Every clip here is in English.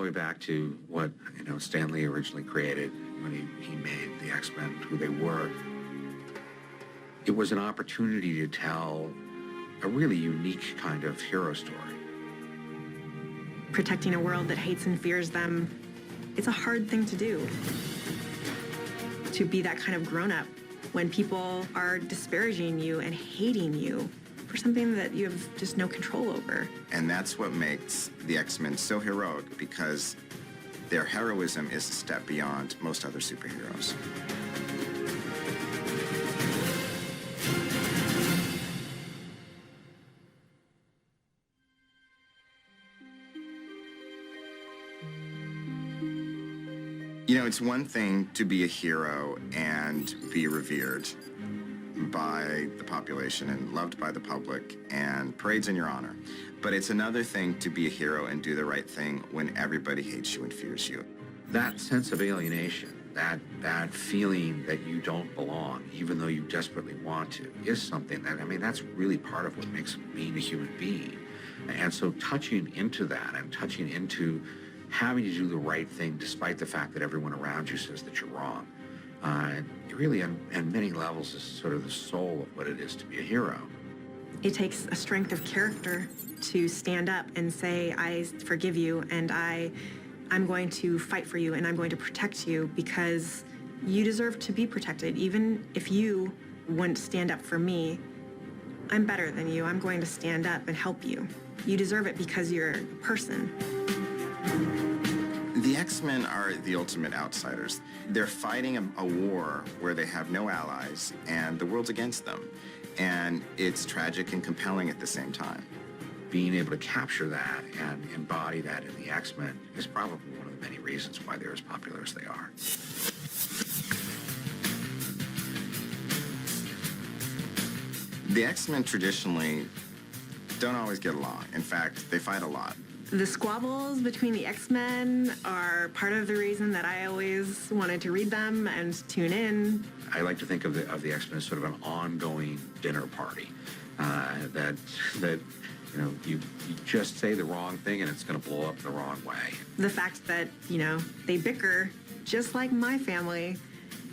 way back to what, Stan Lee originally created when he made the X-Men who they were. It was an opportunity to tell a really unique kind of hero story. Protecting a world that hates and fears them, it's a hard thing to do. To be that kind of grown-up when people are disparaging you and hating you for something that you have just no control over. And that's what makes the X-Men so heroic, because their heroism is a step beyond most other superheroes. It's one thing to be a hero and be revered by the population and loved by the public and parades in your honor. But it's another thing to be a hero and do the right thing when everybody hates you and fears you. That sense of alienation, that feeling that you don't belong, even though you desperately want to, is something that, that's really part of what makes being a human being. And so touching into that and touching into having to do the right thing despite the fact that everyone around you says that you're wrong, it really, on many levels, is sort of the soul of what it is to be a hero. It takes a strength of character to stand up and say, I forgive you, and I'm going to fight for you, and I'm going to protect you because you deserve to be protected. Even if you wouldn't stand up for me, I'm better than you. I'm going to stand up and help you. You deserve it because you're a person. The X-Men are the ultimate outsiders. They're fighting a war where they have no allies and the world's against them. And it's tragic and compelling at the same time. Being able to capture that and embody that in the X-Men is probably one of the many reasons why they're as popular as they are. The X-Men traditionally don't always get along. In fact, they fight a lot. The squabbles between the X-Men are part of the reason that I always wanted to read them and tune in. I like to think of the X-Men as sort of an ongoing dinner party. You just say the wrong thing and it's going to blow up the wrong way. The fact that, they bicker just like my family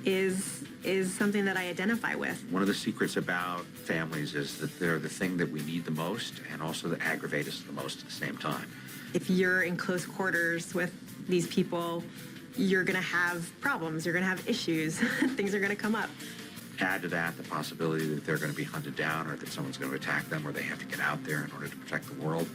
is something that I identify with. One of the secrets about families is that they're the thing that we need the most and also that aggravate us the most at the same time. If you're in close quarters with these people, you're going to have problems, you're going to have issues, things are going to come up. Add to that the possibility that they're going to be hunted down or that someone's going to attack them or they have to get out there in order to protect the world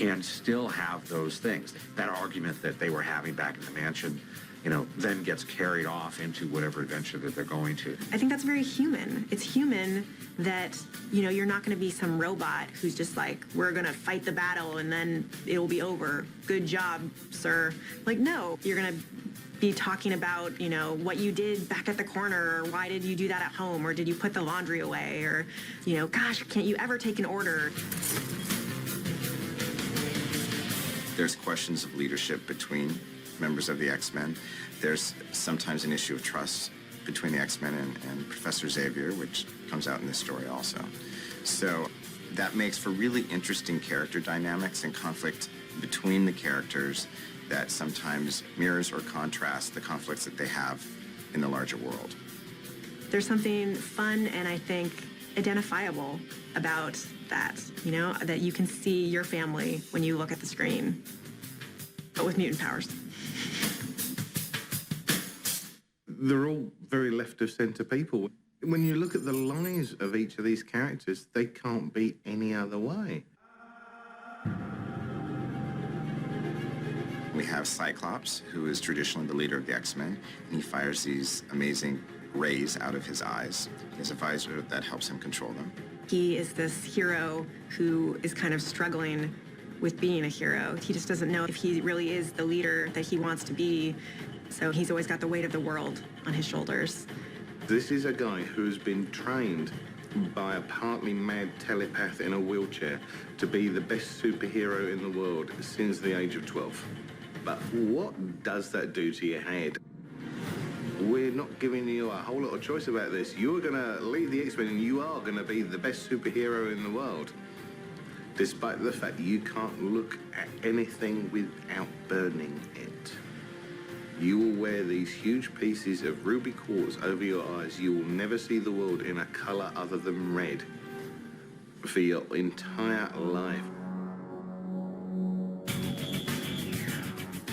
and still have those things. That argument that they were having back in the mansion, then gets carried off into whatever adventure that they're going to. I think that's very human. It's human that, you're not going to be some robot who's just like, we're going to fight the battle and then it'll be over. Good job, sir. Like, no, you're going to be talking about, what you did back at the corner, or why did you do that at home, or did you put the laundry away, or, gosh, can't you ever take an order? There's questions of leadership between members of the X-Men. There's sometimes an issue of trust between the X-Men and Professor Xavier, which comes out in this story also. So that makes for really interesting character dynamics and conflict between the characters that sometimes mirrors or contrasts the conflicts that they have in the larger world. There's something fun and I think identifiable about that, that you can see your family when you look at the screen, but with mutant powers. They're all very left-of-centre people. When you look at the lives of each of these characters, they can't be any other way. We have Cyclops, who is traditionally the leader of the X-Men, and he fires these amazing rays out of his eyes. He has a visor that helps him control them. He is this hero who is kind of struggling with being a hero. He just doesn't know if he really is the leader that he wants to be. So he's always got the weight of the world on his shoulders. This is a guy who's been trained by a partly mad telepath in a wheelchair to be the best superhero in the world since the age of 12. But what does that do to your head? We're not giving you a whole lot of choice about this. You're going to lead the X-Men and you are going to be the best superhero in the world. despite the fact you can't look at anything without burning it. You will wear these huge pieces of ruby quartz over your eyes. You will never see the world in a color other than red for your entire life.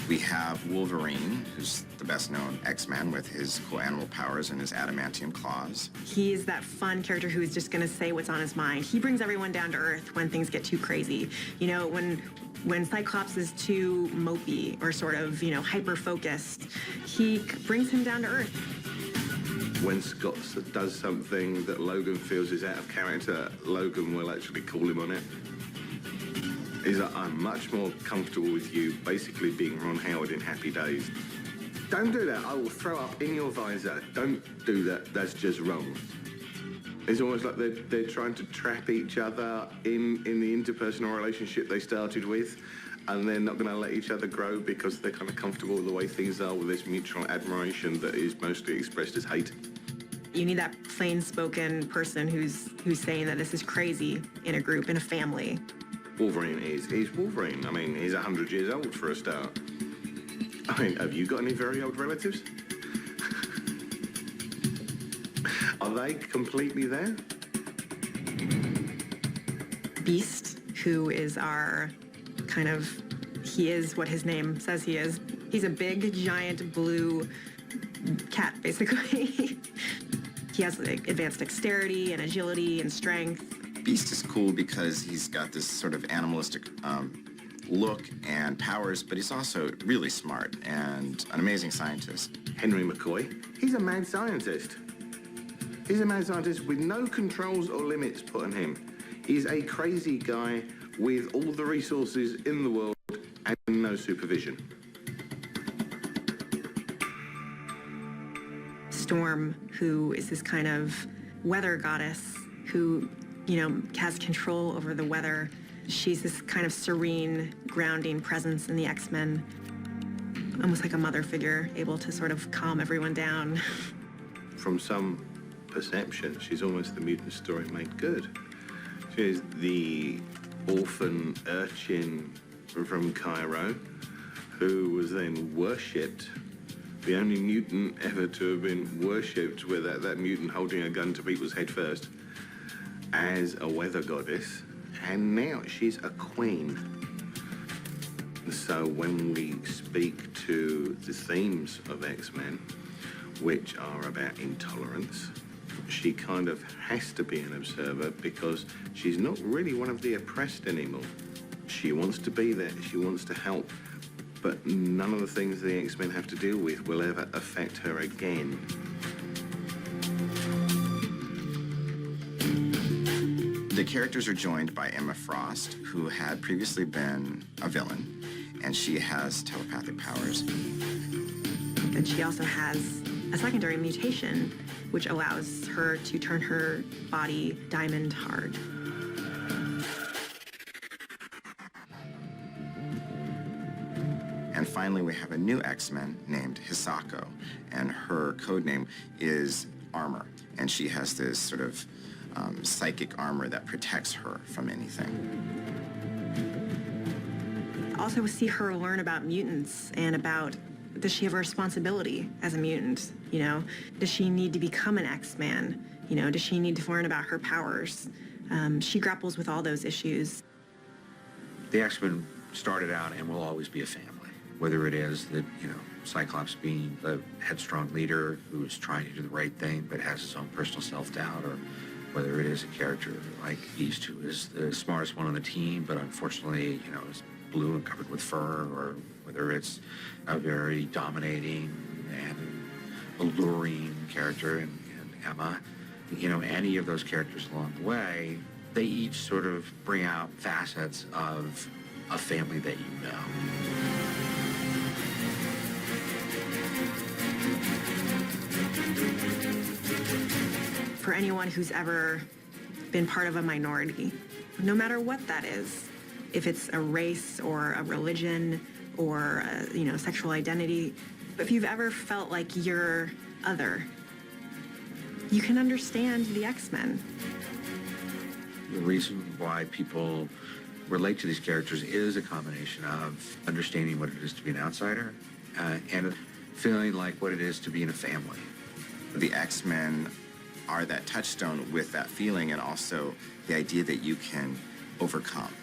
We have Wolverine, who's the best-known X-Man with his cool animal powers and his adamantium claws. He's that fun character who's just going to say what's on his mind. He brings everyone down to earth when things get too crazy. You know, when Cyclops is too mopey or sort of, you know, hyper-focused, he brings him down to earth. When Scott does something that Logan feels is out of character, Logan will actually call him on it. He's like, I'm much more comfortable with you basically being Ron Howard in Happy Days. Don't do that. I will throw up in your visor. Don't do that. That's just wrong. It's almost like they're trying to trap each other in the interpersonal relationship they started with, and they're not going to let each other grow because they're kind of comfortable with the way things are with this mutual admiration that is mostly expressed as hate. You need that plain-spoken person who's saying that this is crazy in a group, in a family. Wolverine is Wolverine. I mean, he's 100 years old for a start. I mean, have you got any very old relatives? Are they completely there? Beast, who is our kind of, he is what his name says he is. He's a big, giant, blue cat, basically. He has like, advanced dexterity and agility and strength. Beast is cool because he's got this sort of animalistic look and powers, but he's also really smart and an amazing scientist. Henry McCoy, he's a mad scientist. He's a mad scientist with no controls or limits put on him. He's a crazy guy with all the resources in the world and no supervision. Storm, who is this kind of weather goddess who, you know, has control over the weather. She's this kind of serene, grounding presence in the X-Men. Almost like a mother figure, able to sort of calm everyone down. From some perception, she's almost the mutant story made good. She's the orphan urchin from Cairo who was then worshipped. The only mutant ever to have been worshipped with that mutant holding a gun to people's head first as a weather goddess, and now she's a queen. So when we speak to the themes of X-Men, which are about intolerance, she kind of has to be an observer because she's not really one of the oppressed anymore. She wants to be there, she wants to help, but none of the things the X-Men have to deal with will ever affect her again. The characters are joined by Emma Frost, who had previously been a villain, and she has telepathic powers. And she also has a secondary mutation, which allows her to turn her body diamond hard. And finally, we have a new X-Men named Hisako, and her code name is Armor, and she has this sort of psychic armor that protects her from anything. Also, we see her learn about mutants and about, does she have a responsibility as a mutant? You know, does she need to become an X-Man? You know, does she need to learn about her powers? She grapples with all those issues. The X-Men started out and will always be a family. Whether it is that, you know, Cyclops being the headstrong leader who's trying to do the right thing but has his own personal self-doubt, or whether it is a character like Beast who is the smartest one on the team but unfortunately, you know, is blue and covered with fur, or whether it's a very dominating and alluring character in Emma. You know, any of those characters along the way, they each sort of bring out facets of a family that you know. For anyone who's ever been part of a minority, no matter what that is, if it's a race or a religion or a, you know, sexual identity, if you've ever felt like you're other, you can understand the X-Men. The reason why people relate to these characters is a combination of understanding what it is to be an outsider and feeling like what it is to be in a family. The X-Men are that touchstone with that feeling, and also the idea that you can overcome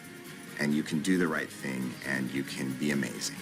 and you can do the right thing and you can be amazing.